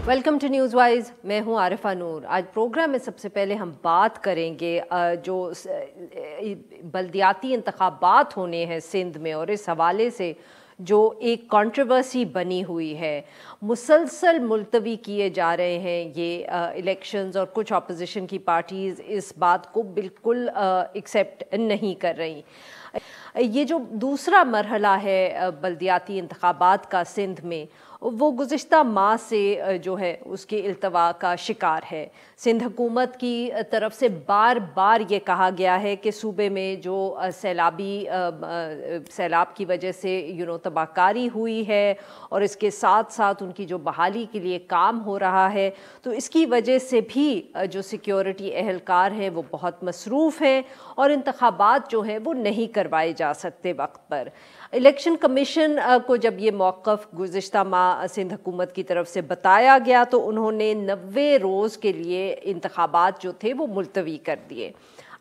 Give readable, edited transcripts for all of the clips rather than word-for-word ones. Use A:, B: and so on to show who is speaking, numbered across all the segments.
A: Welcome to news wise, میں ہوں عارفہ نور۔ آج پروگرام میں سب سے پہلے ہم بات کریں گے جو بلدیاتی انتخابات ہونے ہیں سندھ میں، اور اس حوالے سے جو ایک کنٹروورسی بنی ہوئی ہے، مسلسل ملتوی کیے جا رہے ہیں یہ الیکشنز، اور کچھ اپوزیشن کی پارٹیز اس بات کو بالکل ایکسیپٹ نہیں کر رہی۔ یہ جو دوسرا مرحلہ ہے بلدیاتی انتخابات کا سندھ میں، وہ گزشتہ ماہ سے جو ہے اس کے التوا کا شکار ہے۔ سندھ حکومت کی طرف سے بار بار یہ کہا گیا ہے کہ صوبے میں جو سیلاب کی وجہ سے تباہ کاری ہوئی ہے، اور اس کے ساتھ ساتھ ان کی جو بحالی کے لیے کام ہو رہا ہے، تو اس کی وجہ سے بھی جو سیکیورٹی اہلکار ہیں وہ بہت مصروف ہیں، اور انتخابات جو ہیں وہ نہیں کروائے جا سکتے وقت پر۔ الیکشن کمیشن کو جب یہ موقف گزشتہ ماہ سندھ حکومت کی طرف سے بتایا گیا تو انہوں نے 90 روز کے لیے انتخابات جو تھے وہ ملتوی کر دیے۔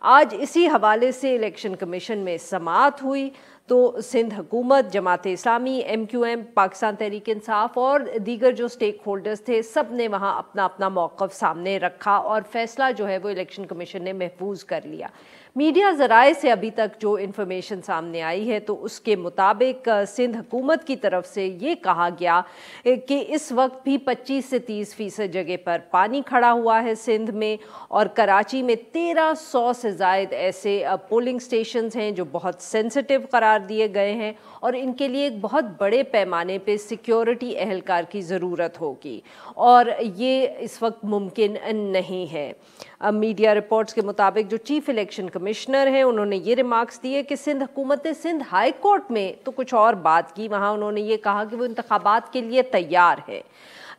A: آج اسی حوالے سے الیکشن کمیشن میں سماعت ہوئی تو سندھ حکومت، جماعت اسلامی، MQM، پاکستان تحریک انصاف اور دیگر جو سٹیک ہولڈرز تھے، سب نے وہاں اپنا اپنا موقف سامنے رکھا، اور فیصلہ جو ہے وہ الیکشن کمیشن نے محفوظ کر لیا۔ میڈیا ذرائع سے ابھی تک جو انفارمیشن سامنے آئی ہے تو اس کے مطابق سندھ حکومت کی طرف سے یہ کہا گیا کہ اس وقت بھی 25 سے 30% جگہ پر پانی کھڑا ہوا ہے سندھ میں، اور کراچی میں 1300 سے زائد ایسے پولنگ سٹیشنز ہیں جو بہت سینسٹیو قرار دیے گئے ہیں، اور ان کے لیے ایک بہت بڑے پیمانے پہ سیکیورٹی اہلکار کی ضرورت ہوگی، اور یہ اس وقت ممکن نہیں ہے۔ میڈیا رپورٹس کے مطابق جو چیف الیکشن کمشنر ہیں انہوں نے یہ ریمارکس دیے کہ سندھ حکومت نے سندھ ہائی کورٹ میں تو کچھ اور بات کی، وہاں انہوں نے یہ کہا کہ وہ انتخابات کے لیے تیار ہے۔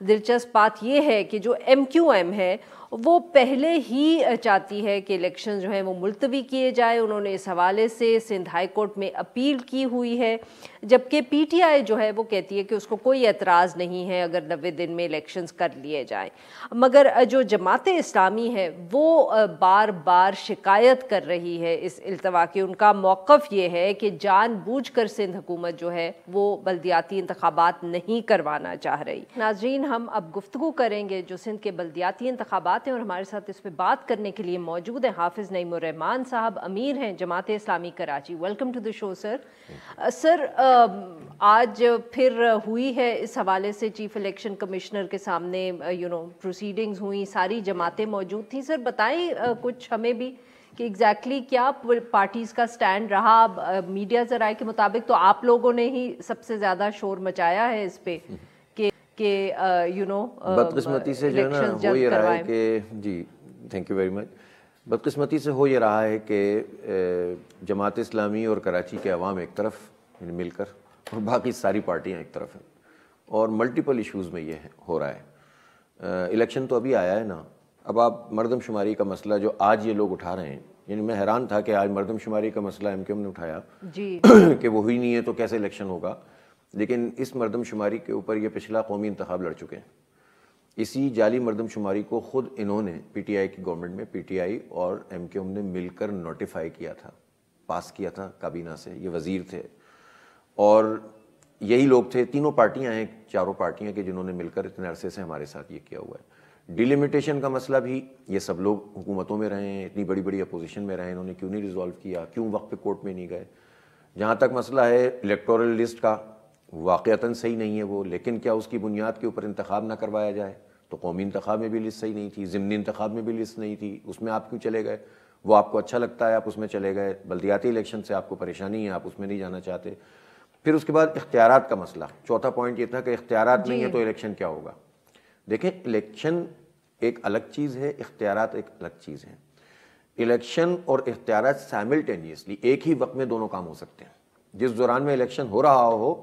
A: دلچسپ بات یہ ہے کہ جو MQM ہے وہ پہلے ہی چاہتی ہے کہ الیکشن جو ہیں وہ ملتوی کیے جائے۔ انہوں نے اس حوالے سے سندھ ہائی کورٹ میں اپیل کی ہوئی ہے، جبکہ PTI جو ہے وہ کہتی ہے کہ اس کو کوئی اعتراض نہیں ہے اگر 90 دن میں الیکشنز کر لیے جائیں۔ مگر جو جماعت اسلامی ہے وہ بار بار شکایت کر رہی ہے اس التوا کی۔ ان کا موقف یہ ہے کہ جان بوجھ کر سندھ حکومت جو ہے وہ بلدیاتی انتخابات نہیں کروانا چاہ رہی۔ ناظرین، ہم اب گفتگو کریں گے جو سندھ کے بلدیاتی انتخابات ہیں، اور ہمارے ساتھ اس پہ بات کرنے کے لیے موجود ہیں حافظ نعیم الرحمان صاحب، امیر ہیں Jamaat Islami Karachi. Welcome to the شو سر۔ سر، آج پھر ہوئی ہے اس حوالے سے چیف الیکشن کمشنر کے سامنے پروسیڈنگز ہوئیں، ساری جماعتیں موجود تھیں۔ سر بتائیں کچھ ہمیں بھی کہ ایگزیکٹلی کیا پارٹیز کا سٹینڈ رہا۔ میڈیا ذرائع کے مطابق تو آپ لوگوں نے ہی سب سے زیادہ شور مچایا ہے اس پہ کہ
B: بدقسمتی سے جو ہے نا ہو یہ رہا ہے کہ جی تھینک یو ویری مچ۔ بدقسمتی سے ہو یہ رہا ہے کہ جماعت اسلامی اور کراچی کے عوام ایک طرف مل کر، اور باقی ساری پارٹیاں ایک طرف ہیں، اور ملٹیپل ایشوز میں یہ ہو رہا ہے۔ الیکشن تو ابھی آیا ہے نا، اب آپ مردم شماری کا مسئلہ جو آج یہ لوگ اٹھا رہے ہیں، یعنی میں حیران تھا کہ آج مردم شماری کا مسئلہ MQM نے اٹھایا کہ وہ ہوئی نہیں ہے تو کیسے الیکشن ہوگا، لیکن اس مردم شماری کے اوپر یہ پچھلا قومی انتخاب لڑ چکے ہیں۔ اسی جعلی مردم شماری کو خود انہوں نے PTI کی گورنمنٹ میں PTI اور MQM نے مل کر نوٹیفائی کیا تھا، پاس کیا تھا کابینہ سے، یہ وزیر تھے اور یہی لوگ تھے، تینوں پارٹیاں ہیں، چاروں پارٹیاں کہ جنہوں نے مل کر اتنے عرصے سے ہمارے ساتھ یہ کیا ہوا ہے۔ ڈیلیمیٹیشن کا مسئلہ بھی یہ سب لوگ حکومتوں میں رہے ہیں، اتنی بڑی بڑی اپوزیشن میں رہے ہیں، انہوں نے کیوں نہیں ریزالو کیا، کیوں وقت پہ کورٹ میں نہیں گئے۔ جہاں تک مسئلہ ہے الیکٹورل لسٹ کا، واقعتاً صحیح نہیں ہے وہ، لیکن کیا اس کی بنیاد کے اوپر انتخاب نہ کروایا جائے؟ تو قومی انتخاب میں بھی لسٹ صحیح نہیں تھی، ضمنی انتخاب میں بھی لسٹ نہیں تھی، اس میں آپ کیوں چلے گئے؟ وہ آپ کو اچھا لگتا ہے آپ اس میں چلے گئے، بلدیاتی الیکشن سے آپ کو پریشانی ہے آپ اس میں نہیں جانا چاہتے۔ پھر اس کے بعد اختیارات کا مسئلہ، چوتھا پوائنٹ یہ تھا کہ اختیارات نہیں ہے تو الیکشن کیا ہوگا؟ دیکھیں، الیکشن ایک الگ چیز ہے، اختیارات ایک الگ چیز ہے۔ الیکشن اور اختیارات سائملٹینیسلی ایک ہی وقت میں دونوں کام ہو سکتے ہیں۔ جس دوران میں الیکشن ہو رہا ہو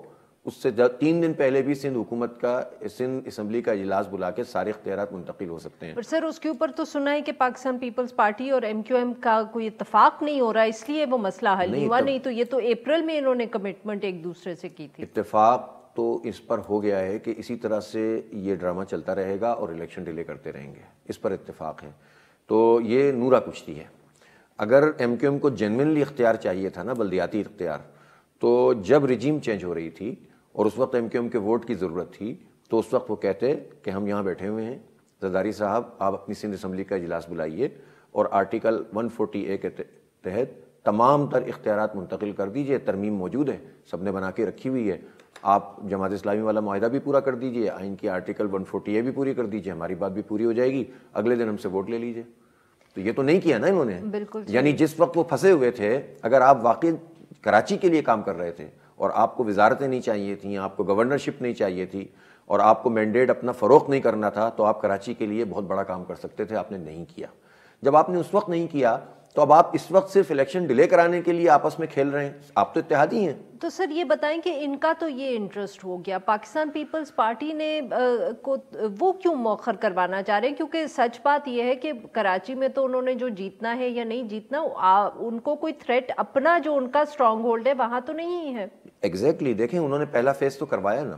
B: اس سے 3 دن پہلے بھی سندھ حکومت کا، سندھ اسمبلی کا اجلاس بلا کے سارے اختیارات منتقل ہو سکتے ہیں۔
A: پر سر اس کے اوپر تو سنا ہے کہ پاکستان پیپلز پارٹی اور MQM کا کوئی اتفاق نہیں ہو رہا، اس لیے وہ مسئلہ حل نہیں ہوا، نہیں تو یہ تو اپریل میں انہوں نے کمٹمنٹ ایک دوسرے سے کی تھی۔
B: اتفاق تو اس پر ہو گیا ہے کہ اسی طرح سے یہ ڈرامہ چلتا رہے گا اور الیکشن ڈیلے کرتے رہیں گے، اس پر اتفاق ہے۔ تو یہ نورا کشتی ہے۔ اگر MQM کو جینوئنلی اختیار چاہیے تھا نا، بلدیاتی اختیار، تو جب رجیم چینج ہو رہی تھی اور اس وقت MQM کے ووٹ کی ضرورت تھی تو اس وقت وہ کہتے کہ ہم یہاں بیٹھے ہوئے ہیں، زرداری صاحب آپ اپنی سندھ اسمبلی کا اجلاس بلائیے اور آرٹیکل 140A کے تحت تمام تر اختیارات منتقل کر دیجئے، ترمیم موجود ہے، سب نے بنا کے رکھی ہوئی ہے، آپ جماعت اسلامی والا معاہدہ بھی پورا کر دیجئے، آئین کی آرٹیکل 140A بھی پوری کر دیجئے، ہماری بات بھی پوری ہو جائے گی، اگلے دن ہم سے ووٹ لے لیجئے۔ تو یہ تو نہیں کیا نا انہوں نے، یعنی جس وقت وہ پھنسے ہوئے تھے، اگر آپ واقعی کراچی کے لیے کام کر رہے تھے اور آپ کو وزارتیں نہیں چاہیے تھیں، آپ کو گورنرشپ نہیں چاہیے تھی اور آپ کو مینڈیٹ اپنا فروخت نہیں کرنا تھا، تو آپ کراچی کے لیے بہت بڑا کام کر سکتے تھے، آپ نے نہیں کیا۔ جب آپ نے اس وقت نہیں کیا تو اب آپ اس وقت صرف الیکشن ڈیلے کرانے کے لیے آپس میں کھیل رہے ہیں، آپ تو اتحادی ہیں۔
A: تو سر یہ بتائیں کہ ان کا تو یہ انٹرسٹ ہو گیا، پاکستان پیپلز پارٹی نے وہ کیوں مؤخر کروانا چاہ رہے ہیں؟ کیونکہ سچ بات یہ ہے کہ کراچی میں تو انہوں نے جو جیتنا ہے یا نہیں جیتنا، ان کو کوئی تھریٹ اپنا جو ان کا اسٹرانگ ہولڈ ہے وہاں تو نہیں ہے۔
B: ایگزیکٹلی، دیکھیں انہوں نے پہلا فیز تو کروایا نا،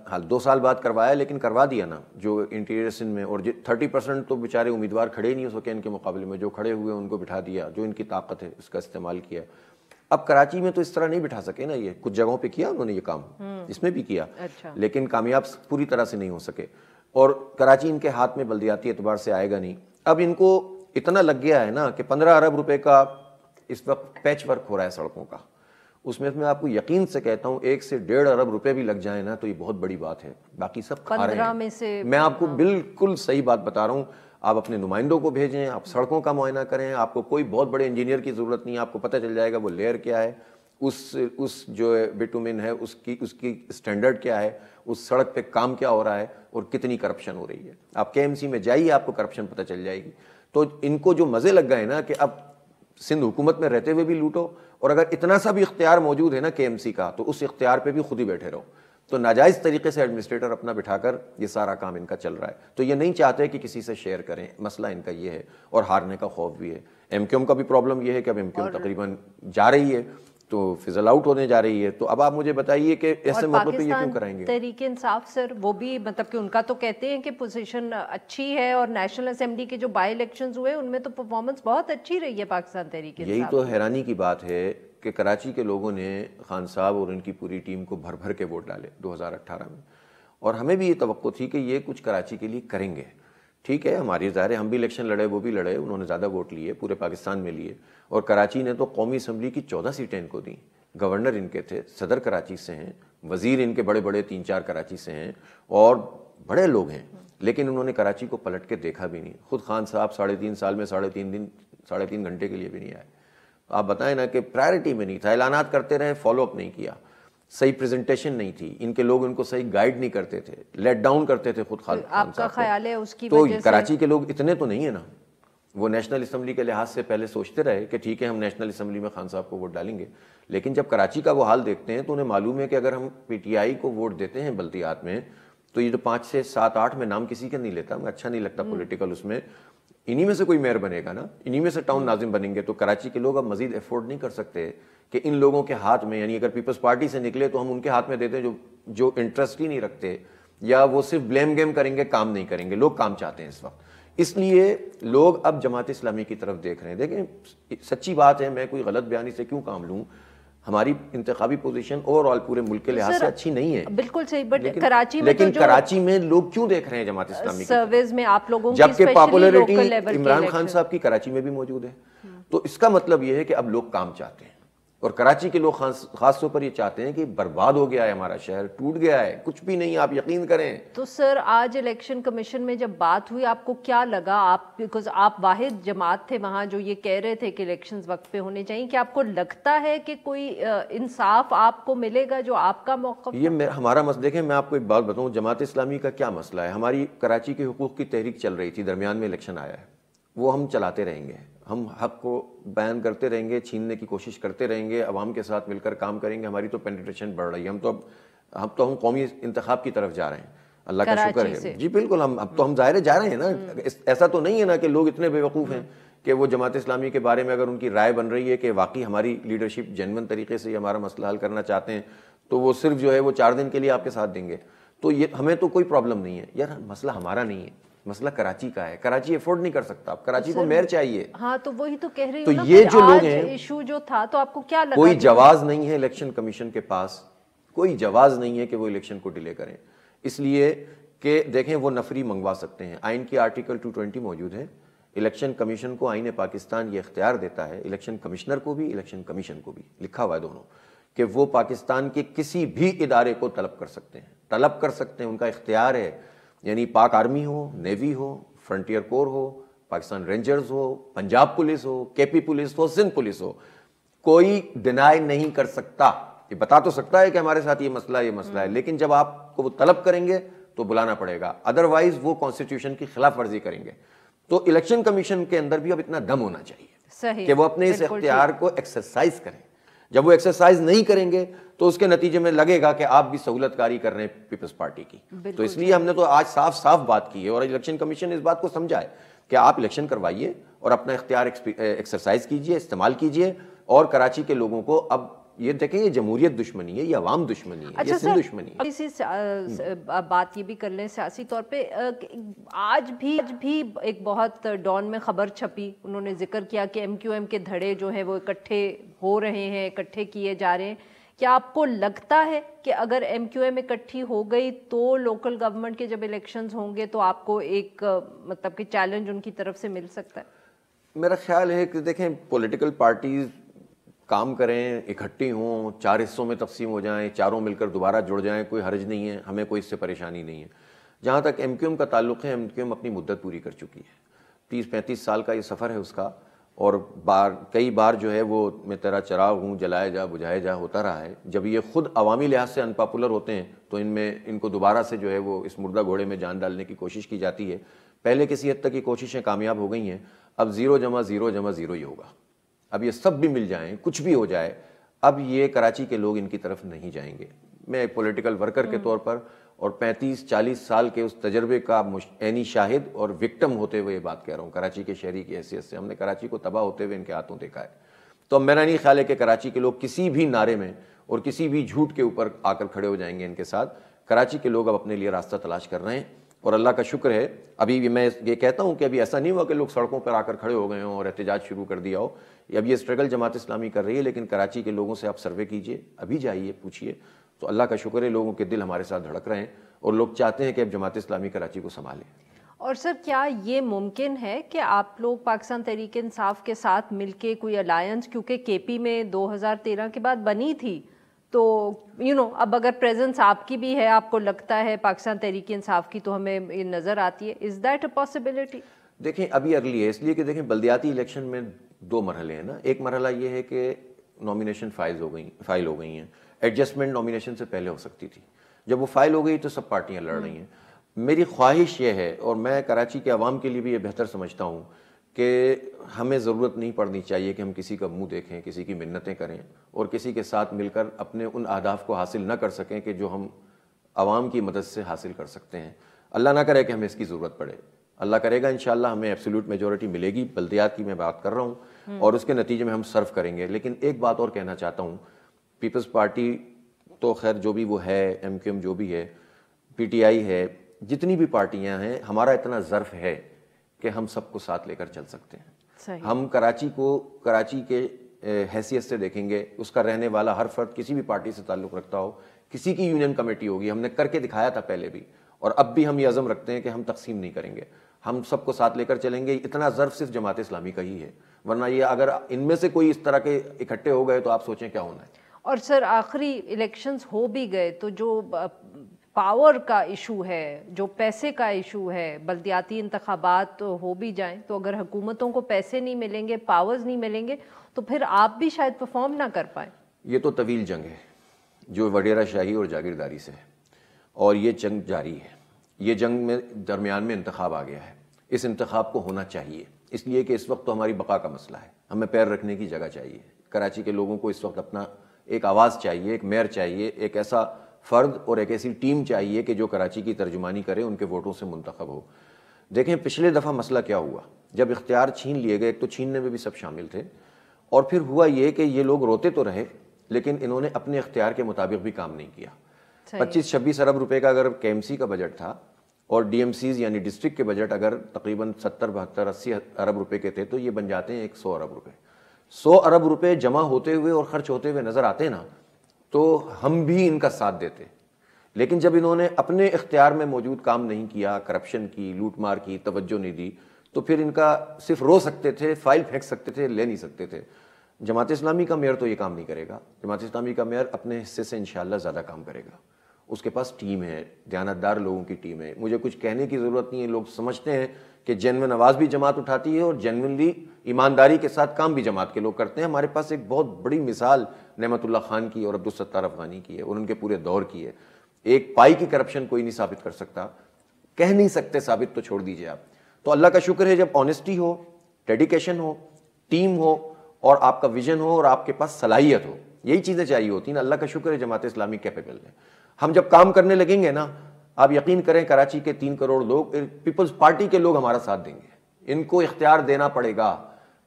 B: حال 2 سال بعد کروایا لیکن کروا دیا نا، جو انٹیریئر سندھ میں، اور 30% تو بیچارے امیدوار کھڑے ہی نہیں ہو سکے ان کے مقابلے میں، جو کھڑے ہوئے ان کو بٹھا دیا، جو ان کی طاقت ہے اس کا استعمال کیا۔ اب کراچی میں تو اس طرح نہیں بٹھا سکے نا، یہ کچھ جگہوں پہ کیا انہوں نے یہ کام، اس میں بھی کیا، لیکن کامیاب پوری طرح سے نہیں ہو سکے، اور کراچی ان کے ہاتھ میں بلدیاتی اعتبار سے آئے گا نہیں۔ اب ان کو اتنا لگ گیا ہے نا کہ 15 ارب روپے کا اس وقت پیچ ورک ہو رہا ہے سڑکوں کا، اس میں آپ کو یقین سے کہتا ہوں 1 سے 1.5 ارب روپے بھی لگ جائیں نا تو یہ بہت بڑی بات ہے، باقی سب کھا رہے ہیں۔ میں آپ کو بالکل صحیح بات بتا رہا ہوں، آپ اپنے نمائندوں کو بھیجیں، آپ سڑکوں کا معائنہ کریں، آپ کو کوئی بہت بڑے انجینئر کی ضرورت نہیں ہے، آپ کو پتہ چل جائے گا وہ لیئر کیا ہے، اس جو بٹومن ہے اس کی سٹینڈرڈ کیا ہے، اس سڑک پہ کام کیا ہو رہا ہے اور کتنی کرپشن ہو رہی ہے۔ آپ KMC میں جائیے، آپ کو کرپشن پتہ چل جائے گی۔ تو ان کو جو مزے لگ گئے نا کہ اب سندھ حکومت میں رہتے ہوئے بھی لوٹو، اور اگر اتنا سا بھی اختیار موجود ہے نا KMC کا تو اس اختیار پہ بھی خود ہی بیٹھے رہو، تو ناجائز طریقے سے ایڈمنسٹریٹر اپنا بٹھا کر یہ سارا کام ان کا چل رہا ہے، تو یہ نہیں چاہتے کہ کسی سے شیئر کریں، مسئلہ ان کا یہ ہے، اور ہارنے کا خوف بھی ہے۔ MQM کا بھی پرابلم یہ ہے کہ اب MQM تقریباً جا رہی ہے تو فزل آؤٹ ہونے جا رہی ہے، تو اب آپ مجھے بتائیے کہ ایسے موقع پہ یہ کیوں کرائیں گے؟
A: تحریک انصاف سر وہ بھی مطلب کہ ان کا تو کہتے ہیں کہ پوزیشن اچھی ہے، اور نیشنل اسمبلی کے جو بائی الیکشنز ہوئے ان میں تو پرفارمنس بہت اچھی رہی ہے پاکستان تحریک انصاف۔
B: یہی تو حیرانی کی بات ہے کہ کراچی کے لوگوں نے خان صاحب اور ان کی پوری ٹیم کو بھر بھر کے ووٹ ڈالے 2018 میں، اور ہمیں بھی یہ توقع تھی کہ یہ کچھ کراچی کے لیے کریں گے۔ ٹھیک ہے، ہماری ظاہر ہے ہم بھی الیکشن لڑے، وہ بھی لڑے، انہوں نے زیادہ ووٹ لیے، پورے پاکستان میں لیے، اور کراچی نے تو قومی اسمبلی کی 14 سیٹیں ان کو دیں۔ گورنر ان کے تھے، صدر کراچی سے ہیں، وزیر ان کے بڑے بڑے 3-4 کراچی سے ہیں، اور بڑے لوگ ہیں، لیکن انہوں نے کراچی کو پلٹ کے دیکھا بھی نہیں۔ خود خان صاحب 3.5 سال میں 3.5 گھنٹے کے لیے بھی نہیں آئے۔ آپ بتائیں نا کہ پرائرٹی میں نہیں تھا، اعلانات کرتے رہے، فالو اپ نہیں کیا، صحیح پریزنٹیشن نہیں تھی، ان کے لوگ ان کو صحیح گائیڈ نہیں کرتے تھے، لیٹ ڈاؤن کرتے تھے خود خان صاحب۔
A: آپ کا خیال ہے اس کی
B: تو
A: وجہ سے
B: کراچی کے لوگ اتنے تو نہیں ہیں نا، وہ نیشنل اسمبلی کے لحاظ سے پہلے سوچتے رہے کہ ٹھیک ہے ہم نیشنل اسمبلی میں خان صاحب کو ووٹ ڈالیں گے، لیکن جب کراچی کا وہ حال دیکھتے ہیں تو انہیں معلوم ہے کہ اگر ہم PTI کو ووٹ دیتے ہیں بلدیات میں تو یہ جو 5 سے 7 8 میں نام کسی کا نہیں لیتا، مجھے اچھا نہیں لگتا پولیٹیکل، اس میں انہی میں سے کوئی میئر بنے گا نا، انہی میں سے ٹاؤن ناظم بنیں گے، تو کراچی کے لوگ اب مزید افورڈ نہیں کر سکتے کہ ان لوگوں کے ہاتھ میں، یعنی اگر پیپلز پارٹی سے نکلے تو ہم ان کے ہاتھ میں دیتے ہیں جو انٹرسٹ ہی نہیں رکھتے، یا وہ صرف بلیم گیم کریں گے، کام نہیں کریں گے۔ لوگ کام چاہتے ہیں اس وقت، اس لیے لوگ اب جماعت اسلامی کی طرف دیکھ رہے ہیں۔ دیکھیں سچی بات ہے، میں کوئی غلط بیانی سے کیوں کام لوں، ہماری انتخابی پوزیشن اوور آل پورے ملک کے لحاظ سے اچھی نہیں ہے،
A: بالکل صحیح، بٹ کراچی میں
B: لیکن کراچی میں لوگ کیوں دیکھ رہے ہیں جماعت اسلامی کی
A: سروس میں آپ لوگوں کی،
B: جبکہ پاپولرٹی عمران خان صاحب کی کراچی میں بھی موجود ہے؟ تو اس کا مطلب یہ ہے کہ اب لوگ کام چاہتے ہیں، اور کراچی کے لوگ خاص طور پر یہ چاہتے ہیں کہ برباد ہو گیا ہے ہمارا شہر، ٹوٹ گیا ہے، کچھ بھی نہیں، آپ یقین کریں۔
A: تو سر آج الیکشن کمیشن میں جب بات ہوئی آپ کو کیا لگا؟ آپ بیکاز آپ واحد جماعت تھے وہاں جو یہ کہہ رہے تھے کہ الیکشنز وقت پہ ہونے چاہیے، کہ آپ کو لگتا ہے کہ کوئی انصاف آپ کو ملے گا جو آپ کا موقف؟
B: یہ ہمارا مسئلہ، دیکھیں میں آپ کو ایک بات بتاؤں، جماعت اسلامی کا کیا مسئلہ ہے؟ ہماری کراچی کے حقوق کی تحریک چل رہی تھی، درمیان میں الیکشن آیا ہے، وہ ہم چلاتے رہیں گے، ہم حق کو بیان کرتے رہیں گے، چھیننے کی کوشش کرتے رہیں گے، عوام کے ساتھ مل کر کام کریں گے، ہماری تو پینیٹریشن بڑھ رہی ہے، ہم قومی انتخاب کی طرف جا رہے ہیں، اللہ کا شکر ہے جی بالکل، ہم ظاہر جا رہے ہیں نا، ایسا تو نہیں ہے نا کہ لوگ اتنے بے وقوف ہیں کہ وہ جماعت اسلامی کے بارے میں اگر ان کی رائے بن رہی ہے کہ واقعی ہماری لیڈرشپ جینون طریقے سے ہمارا مسئلہ حل کرنا چاہتے ہیں تو وہ صرف جو ہے وہ 4 دن کے لیے آپ کے ساتھ دیں گے، تو یہ ہمیں تو کوئی پرابلم نہیں ہے یار، مسئلہ ہمارا نہیں ہے، مسئلہ کراچی کا ہے، کراچی افورڈ نہیں کر سکتا، کراچی کو میئر چاہیے۔
A: ہاں تو وہی تو کہہ رہی
B: تو
A: ہوں نا،
B: یہ جو لوگ ہیں
A: ایشو جو تھا تو آپ کو کیا لگا؟
B: کوئی جواز نہیں ہے الیکشن کمیشن کے پاس، کوئی جواز نہیں ہے کہ وہ الیکشن کو ڈیلے کریں۔ اس لیے کہ دیکھیں وہ نفری منگوا سکتے ہیں. آئین کی آرٹیکل 220 موجود ہے. الیکشن کمیشن کو آئین پاکستان یہ اختیار دیتا ہے, الیکشن کمشنر کو بھی الیکشن کمیشن کو بھی, لکھا ہوا ہے دونوں, کہ وہ پاکستان کے کسی بھی ادارے کو طلب کر سکتے ہیں, ان کا اختیار ہے. یعنی پاک آرمی ہو, نیوی ہو, فرنٹیئر کور ہو, پاکستان رینجرز ہو, پنجاب پولیس ہو, کے پی پولیس ہو, سندھ پولیس ہو, کوئی ڈینائی نہیں کر سکتا. یہ بتا تو سکتا ہے کہ ہمارے ساتھ یہ مسئلہ ہے, لیکن جب آپ کو وہ طلب کریں گے تو بلانا پڑے گا, ادروائز وہ کانسٹیٹیوشن کی خلاف ورزی کریں گے. تو الیکشن کمیشن کے اندر بھی اب اتنا دم ہونا چاہیے کہ وہ اپنے اس اختیار کو ایکسرسائز کریں. جب وہ ایکسرسائز نہیں کریں گے تو اس کے نتیجے میں لگے گا کہ آپ بھی سہولت کاری کر رہے ہیں پیپلز پارٹی کی. تو اس لیے ہم نے تو آج صاف بات کی ہے, اور الیکشن کمیشن نے اس بات کو سمجھا ہے کہ آپ الیکشن کروائیے اور اپنا اختیار ایکسرسائز کیجئے, استعمال کیجئے. اور کراچی کے لوگوں کو اب یہ دیکھیں, یہ جمہوریت دشمنی ہے, یہ عوام دشمنی ہے, یہ سندھ دشمنی ہے.
A: اسی بات یہ بھی کر لیں سیاسی طور پہ, آج بھی ایک بہت ڈان میں خبر چھپی, انہوں نے ذکر کیا کہ ایم کیو ایم کے دھڑے جو ہیں وہ اکٹھے ہو رہے ہیں, اکٹھے کیے جا رہے ہیں. کیا آپ کو لگتا ہے کہ اگر ایم کیو ایم اکٹھی ہو گئی تو لوکل گورنمنٹ کے جب الیکشنز ہوں گے تو آپ کو ایک مطلب کہ چیلنج ان کی طرف سے مل سکتا ہے؟
B: میرا خیال ہے کہ دیکھیں, پولیٹیکل پارٹیز کام کریں, اکٹھی ہوں, 4 حصوں میں تقسیم ہو جائیں, چاروں مل کر دوبارہ جڑ جائیں, کوئی حرج نہیں ہے, ہمیں کوئی اس سے پریشانی نہیں ہے. جہاں تک ایم کیو ایم کا تعلق ہے, ایم کیو ایم اپنی مدت پوری کر چکی ہے, 30-35 سال کا یہ سفر ہے اس کا, اور کئی بار جو ہے وہ میں تیرا چراغ ہوں, جلائے جا بجھائے جا ہوتا رہا ہے. جب یہ خود عوامی لحاظ سے ان پاپولر ہوتے ہیں تو ان کو دوبارہ سے جو ہے وہ اس مردہ گھوڑے میں جان ڈالنے کی کوشش کی جاتی ہے. پہلے کسی حد تک یہ کوششیں کامیاب ہو گئی ہیں, اب 0 جمع 0 جمع 0 ہی ہوگا. اب یہ سب بھی مل جائیں, کچھ بھی ہو جائے, اب یہ کراچی کے لوگ ان کی طرف نہیں جائیں گے. میں ایک پولیٹیکل ورکر کے طور پر اور 35-40 سال کے اس تجربے کا عینی شاہد اور وکٹم ہوتے ہوئے یہ بات کہہ رہا ہوں, کراچی کے شہری کی حیثیت سے. ہم نے کراچی کو تباہ ہوتے ہوئے ان کے ہاتھوں دیکھا ہے. تو اب میرا نہیں خیال ہے کہ کراچی کے لوگ کسی بھی نعرے میں اور کسی بھی جھوٹ کے اوپر آ کر کھڑے ہو جائیں گے ان کے ساتھ. کراچی کے لوگ اب اپنے لیے راستہ تلاش کر رہے ہیں, اور اللہ کا شکر ہے ابھی میں یہ کہتا ہوں کہ ابھی ایسا نہیں ہوا کہ لوگ سڑکوں پر آ کر کھڑے ہو گئے ہوں اور احتجاج شروع کر دیا ہو. اب یہ اسٹرگل جماعت اسلامی کر رہی ہے, لیکن کراچی کے لوگوں سے آپ سروے کیجئے, ابھی جائیے پوچھئے, تو اللہ کا شکر ہے لوگوں کے دل ہمارے ساتھ دھڑک رہے ہیں اور لوگ چاہتے ہیں کہ اب جماعت اسلامی کراچی کو سنبھالے.
A: اور سر, کیا یہ ممکن ہے کہ آپ لوگ پاکستان تحریک انصاف کے ساتھ مل کے کوئی الائنس, کیونکہ کے پی میں 2013 کے بعد بنی تھی, تو اب اگر پریزنس آپ کی بھی ہے, آپ کو لگتا ہے پاکستان تحریک انصاف کی, تو ہمیں یہ نظر آتی ہے, از دیٹ اے پاسبلٹی؟
B: دیکھیں ابھی ارلی ہے, اس لیے کہ دیکھیں بلدیاتی الیکشن میں 2 مرحلے ہیں نا. ایک مرحلہ یہ ہے کہ نامینیشن فائل ہو گئی ہیں, ایڈجسٹمنٹ نامینیشن سے پہلے ہو سکتی تھی, جب وہ فائل ہو گئی تو سب پارٹیاں لڑ رہی ہیں. میری خواہش یہ ہے, اور میں کراچی کے عوام کے لیے بھی یہ بہتر سمجھتا ہوں, کہ ہمیں ضرورت نہیں پڑنی چاہیے کہ ہم کسی کا منہ دیکھیں, کسی کی منتیں کریں اور کسی کے ساتھ مل کر اپنے ان اہداف کو حاصل نہ کر سکیں کہ جو ہم عوام کی مدد سے حاصل کر سکتے ہیں. اللہ نہ کرے کہ ہمیں اس کی ضرورت پڑے, اللہ کرے گا انشاءاللہ ہمیں ایبسولوٹ میجورٹی ملے گی, بلدیات کی میں بات کر رہا ہوں, اور اس کے نتیجے میں ہم سرو کریں گے. لیکن ایک بات اور کہنا چاہتا ہوں, پیپلز پارٹی تو خیر جو بھی وہ ہے, ایم کیو ایم جو بھی ہے, پی ٹی آئی ہے, جتنی بھی پارٹیاں ہیں, ہمارا اتنا ظرف ہے کہ ہم سب کو ساتھ لے کر چل سکتے ہیں. ہم کراچی کو کراچی کے حیثیت سے دیکھیں گے, اس کا رہنے والا ہر فرد کسی بھی پارٹی سے تعلق رکھتا ہو, کسی کی یونین کمیٹی ہوگی, ہم نے کر کے دکھایا تھا پہلے بھی, اور اب بھی ہم یہ عزم رکھتے ہیں کہ ہم تقسیم نہیں کریں گے, ہم سب کو ساتھ لے کر چلیں گے. اتنا ظرف صرف جماعت اسلامی کا ہی ہے, ورنہ یہ اگر ان میں سے کوئی اس طرح کے اکٹھے ہو گئے تو آپ سوچیں کیا ہونا ہے.
A: اور سر, آخری الیکشنز ہو بھی گئے تو جو پاور کا ایشو ہے, جو پیسے کا ایشو ہے, بلدیاتی انتخابات ہو بھی جائیں تو اگر حکومتوں کو پیسے نہیں ملیں گے, پاورز نہیں ملیں گے, تو پھر آپ بھی شاید پرفارم نہ کر پائیں.
B: یہ تو طویل جنگ ہے جو وڈیرہ شاہی اور جاگیرداری سے ہے, اور یہ جنگ جاری ہے. یہ جنگ میں درمیان میں انتخاب آ گیا ہے. اس انتخاب کو ہونا چاہیے, اس لیے کہ اس وقت تو ہماری بقا کا مسئلہ ہے, ہمیں پیر رکھنے کی جگہ چاہیے. کراچی کے لوگوں کو اس وقت اپنا ایک آواز چاہیے, ایک میئر چاہیے, ایک ایسا فرد اور ایک ایسی ٹیم چاہیے کہ جو کراچی کی ترجمانی کرے, ان کے ووٹوں سے منتخب ہو. دیکھیں پچھلے دفعہ مسئلہ کیا ہوا, جب اختیار چھین لیے گئے, ایک تو چھیننے میں بھی سب شامل تھے, اور پھر ہوا یہ کہ یہ لوگ روتے تو رہے لیکن انہوں نے اپنے اختیار کے مطابق بھی کام نہیں کیا. 25-26 ارب روپے کا اگر کے ایم سی کا بجٹ تھا, اور ڈی ایم سیز یعنی ڈسٹرکٹ کے بجٹ اگر تقریباً 70-72-80 ارب روپے کے تھے, تو یہ بن جاتے ہیں 100 ارب روپے. 100 ارب روپے جمع ہوتے ہوئے اور خرچ ہوتے ہوئے نظر آتے نا, تو ہم بھی ان کا ساتھ دیتے. لیکن جب انہوں نے اپنے اختیار میں موجود کام نہیں کیا، کرپشن کی، لوٹ مار کی، توجہ نہیں دی، تو پھر ان کا صرف رو سکتے تھے، فائل پھینک سکتے تھے، لے نہیں سکتے تھے۔ جماعت اسلامی کا میئر تو یہ کام نہیں کرے گا۔ جماعت اسلامی کا میئر اپنے حصے سے انشاءاللہ زیادہ کام کرے گا۔ اس کے پاس ٹیم ہے، دیانتدار لوگوں کی ٹیم ہے۔ مجھے کچھ کہنے کی ضرورت نہیں ہے، لوگ سمجھتے ہیں کہ جینوئن آواز بھی جماعت اٹھاتی ہے اور جینوئنلی ایمانداری کے ساتھ کام بھی جماعت کے لوگ کرتے ہیں۔ ہمارے پاس ایک بہت بڑی مثال نعمت اللہ خان کی اور عبدالستار افغانی کی ہے اور ان کے پورے دور کی ہے۔ ایک پائی کی کرپشن کوئی نہیں ثابت کر سکتا، کہہ نہیں سکتے ثابت، تو چھوڑ دیجئے آپ۔ تو اللہ کا شکر ہے جب آنیسٹی ہو، ڈیڈیکیشن ہو، ٹیم ہو اور آپ کا ویژن ہو اور آپ کے پاس صلاحیت ہو، یہی چیزیں چاہیے ہوتی ہیں۔ اللہ کا شکر ہے جماعت اسلامی کیپیبل ہے۔ ہم جب کام کرنے لگیں گے نا، آپ یقین کریں کراچی کے 3 کروڑ لوگ، پیپلز پارٹی کے لوگ ہمارا ساتھ دیں گے۔ ان کو اختیار دینا پڑے گا۔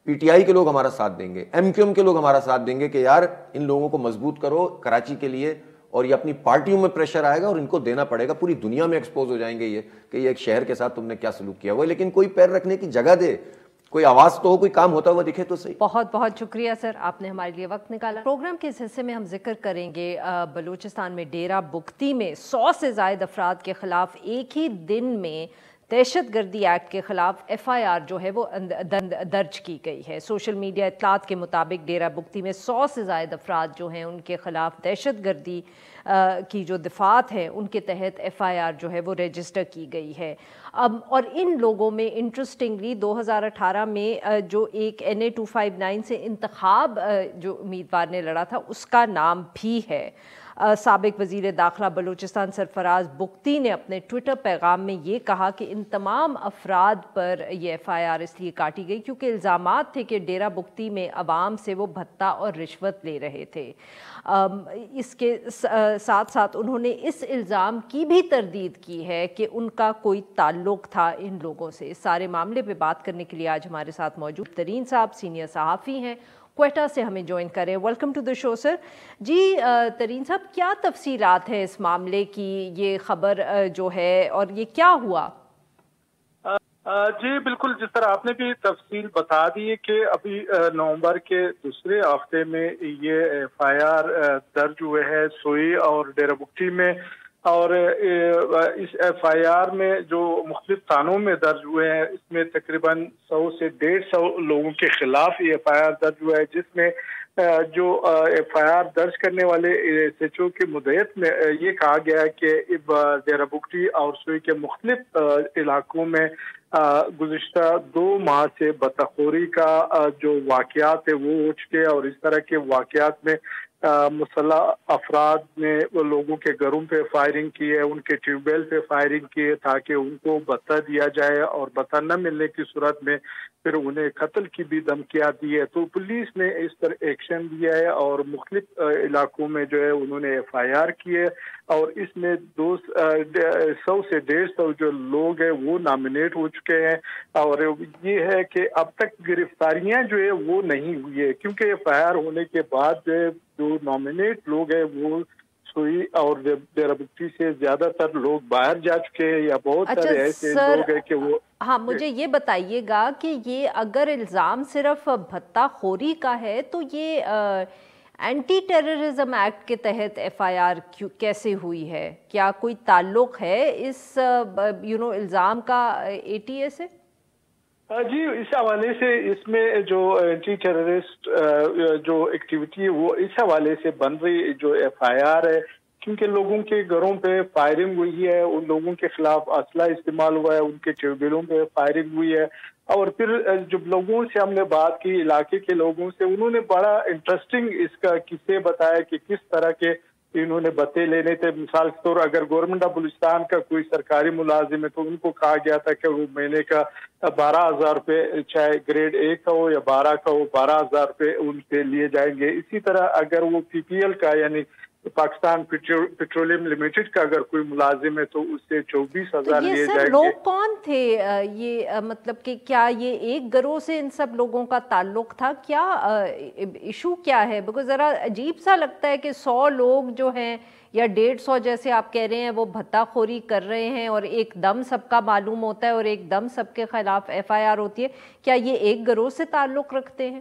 B: پی ٹی آئی کے لوگ ہمارا ساتھ دیں گے، ایم کیو ایم کے لوگ ہمارا ساتھ دیں گے کہ یار ان لوگوں کو مضبوط کرو کراچی کے لیے، اور یہ اپنی پارٹیوں میں پریشر آئے گا اور ان کو دینا پڑے گا۔ پوری دنیا میں ایکسپوز ہو جائیں گے یہ کہ یہ ایک شہر کے ساتھ تم نے کیا سلوک کیا ہوا ہے، لیکن کوئی پیر رکھنے کی جگہ دے، کوئی آواز تو ہو، کوئی کام ہوتا ہوا دکھے تو صحیح۔
A: بہت بہت شکریہ سر، آپ نے ہمارے لیے وقت نکالا۔ پروگرام کے اس حصے میں ہم ذکر کریں گے بلوچستان میں ڈیرہ بگٹی میں 100 سے زائد افراد کے خلاف ایک ہی دن میں دہشت گردی ایکٹ کے خلاف ایف آئی آر جو ہے وہ درج کی گئی ہے۔ سوشل میڈیا اطلاعات کے مطابق ڈیرہ بگٹی میں 100 سے زائد افراد جو ہیں ان کے خلاف دہشت گردی کی جو دفعات ہیں ان کے تحت ایف آئی آر جو ہے وہ رجسٹر کی گئی ہے۔ اور ان لوگوں میں انٹرسٹنگلی 2018 میں جو ایک NA-259 سے انتخاب جو امیدوار نے لڑا تھا اس کا نام بھی ہے۔ سابق وزیر داخلہ بلوچستان سرفراز بگٹی نے اپنے ٹویٹر پیغام میں یہ کہا کہ ان تمام افراد پر یہ ایف آئی آر اس لیے کاٹی گئی کیونکہ الزامات تھے کہ ڈیرہ بگٹی میں عوام سے وہ بھتہ اور رشوت لے رہے تھے۔ اس کے ساتھ ساتھ انہوں نے اس الزام کی بھی تردید کی ہے کہ ان کا کوئی تعلق تھا ان لوگوں سے۔ اس سارے معاملے پہ بات کرنے کے لیے آج ہمارے ساتھ موجود ترین صاحب سینئر صحافی ہیں، کوئٹہ سے ہمیں جوائن کریں۔ ویلکم ٹو دی شو سر۔ جی ترین صاحب، کیا تفصیلات ہیں اس معاملے کی؟ یہ خبر جو ہے اور یہ کیا ہوا؟
C: جی بالکل، جس طرح آپ نے بھی تفصیل بتا دی ہے کہ ابھی نومبر کے دوسرے ہفتے میں یہ ایف آئی آر درج ہوئے ہے سوئی اور ڈیرہ بگٹی میں، اور اس ایف آئی آر میں جو مختلف تھانوں میں درج ہوئے ہیں اس میں تقریباً 100 سے 150 لوگوں کے خلاف یہ ایف آئی آر درج ہوا ہے، جس میں جو ایف آئی آر درج کرنے والے ایس ایچ او کی مدعیت میں یہ کہا گیا ہے کہ ڈیرہ بگٹی اور سوئی کے مختلف علاقوں میں گزشتہ 2 ماہ سے بطخوری کا جو واقعات ہے وہ ہو چکے، اور اس طرح کے واقعات میں مسلح افراد نے لوگوں کے گھروں پہ فائرنگ کی ہے، ان کے ٹیوب ویل پہ فائرنگ کی ہے تاکہ ان کو بتہ دیا جائے، اور بتہ نہ ملنے کی صورت میں پھر انہیں قتل کی بھی دھمکیاں دی ہے۔ تو پولیس نے اس پر ایکشن لیا ہے اور مختلف علاقوں میں جو ہے انہوں نے ایف آئی آر کی ہے، اور اس میں 100 سے 150 جو لوگ ہیں وہ نامنیٹ ہو چکے ہیں، اور یہ ہے کہ اب تک گرفتاریاں جو ہے وہ نہیں ہوئی ہے، کیونکہ ایف آئی آر ہونے کے بعد جو نامنیٹ لوگ ہیں وہ سوئی اور ڈیرہ بگٹی سے زیادہ تر لوگ باہر جا چکے ہیں، یا بہت سارے ایسے لوگ ہیں کہ وہ
A: ہاں مجھے یہ بتائیے گا کہ یہ اگر الزام صرف بھتہ خوری کا ہے تو یہ اینٹی ٹیررزم ایکٹ کے تحت ایف آئی آر کیسے ہوئی ہے؟ کیا کوئی تعلق ہے اس الزام کا اے ٹی اے سے؟
C: جی اس حوالے سے اس میں جو اینٹی ٹیررسٹ جو ایکٹیویٹی ہے وہ اس حوالے سے بن رہی جو ایف آئی آر ہے، کیونکہ لوگوں کے گھروں پہ فائرنگ ہوئی ہے، ان لوگوں کے خلاف اسلحہ استعمال ہوا ہے، ان کے ٹیوبویلوں پہ فائرنگ ہوئی ہے، اور پھر جب لوگوں سے ہم نے بات کی علاقے کے لوگوں سے، انہوں نے بڑا انٹرسٹنگ اس کا قصے بتایا کہ کس طرح کے انہوں نے بتے لینے تھے۔ مثال کے طور اگر گورنمنٹ آف بلوچستان کا کوئی سرکاری ملازم ہے تو ان کو کہا گیا تھا کہ وہ مہینے کا 12,000 روپے، چاہے گریڈ 1 کا ہو یا 12 کا ہو، 12,000 روپے ان سے لیے جائیں گے۔ اسی طرح اگر وہ پی پی ایل کا یعنی پاکستان پیٹرولیم لمیٹڈ کا اگر کوئی ملازم ہے تو اس سے 24,000 لیے جائیں گے۔
A: یہ سب لوگ کون تھے؟ یہ مطلب کہ کیا یہ ایک گروہ سے ان سب لوگوں کا تعلق تھا؟ کیا ایشو کیا ہے؟ بیکاز ذرا عجیب سا لگتا ہے کہ 100 لوگ جو ہیں یا 150 جیسے آپ کہہ رہے ہیں وہ بھتہ خوری کر رہے ہیں اور ایک دم سب کا معلوم ہوتا ہے اور ایک دم سب کے خلاف ایف آئی آر ہوتی ہے، کیا یہ ایک گروہ سے تعلق رکھتے ہیں؟